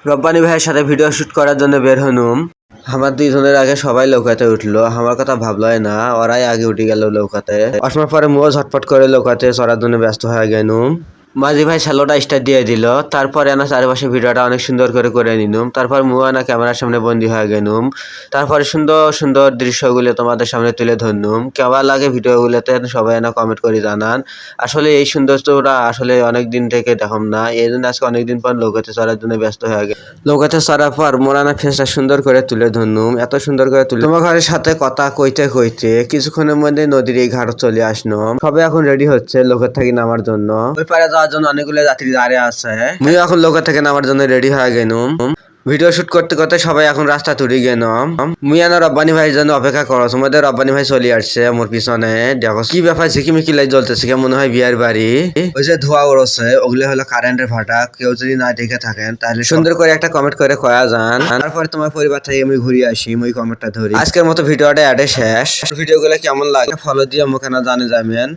রব্বানী ভাইয়ের সাথে video shoot করার জন্য বের হনুম। আমার দুইজনের আগে সবাই লৌকাতে উঠলো, আমার কথা ভাবলই না, ওরাই আগে উঠে গেল লৌকাতে। অসময় পরে মুও ঝটপট করে লৌকাতে চড়ার জন্য ব্যস্ত হয়ে গেলুম। মাঝি ভাই শ্যালোটা স্টার্ট দিয়ে দিল, তারপরে না চারিপাশে ভিডিওটা অনেক সুন্দর করে নিলাম। তারপর মুও না ক্যামেরার সামনে বন্দী হয়ে গেলুম। তারপরে সুন্দর সুন্দর দৃশ্যগুলো তোমাদের সামনে তুলে ধরলুম। কেমন লাগে ভিডিওগুলোতে সবাই না কমেন্ট করে জানান। আসলে এই সৌন্দর্যটা আসলে অনেক দিন থেকে দেখম না, এই জন্য আজকে অনেকদিন পর লৌকাতে চড়ার জন্য ব্যস্ত হয়ে গেল। লৌকাতে চড়ার পর মোরানা ফেসটা সুন্দর করে তুলে ধরলুম, এত সুন্দর করে তুলে তোমার ঘরের সাথে কথা কইতে কইতে কিছুক্ষণের মধ্যে নদীর এই ঘাট চলে আসলাম। সবাই এখন রেডি হচ্ছে লোকের থেকে নামার জন্য। ওই পারে যাওয়ার জন্য অনেকগুলো যাত্রী দাঁড়িয়ে আছে। আমি এখন লোকের থেকে নামার জন্য রেডি হয়ে গেলাম। ভিডিও শুট করতে করতে সবাই এখন রাস্তা তুলে গেলাম। মুয়ানা রব্বানী ভাইয়ের জন্য অপেক্ষা করো, তোমাদের রব্বানী ভাই চলে আসছে মোর পিছনে। দেখো কি ব্যাপার, ঝিকিমিকি লাইট জ্বলতেছে, কেমন হয় বিয়ার বাড়ি। ওই যে ধোয়া উড়ছে ওগুলো হলো কারেন্টের ফাটা, কেউ যদি না দেখে থাকেন তাহলে সুন্দর করে একটা কমেন্ট করে কয়া যান। তারপরে তোমার পরিবার থেকে আমি ঘুরে আসি, ওই কমেন্টটা ধরি। আজকের মতো ভিডিওটা এডে শেষ। ভিডিওগুলো কেমন লাগে ফলো দিয়ে মুখে না জানে যাবেন।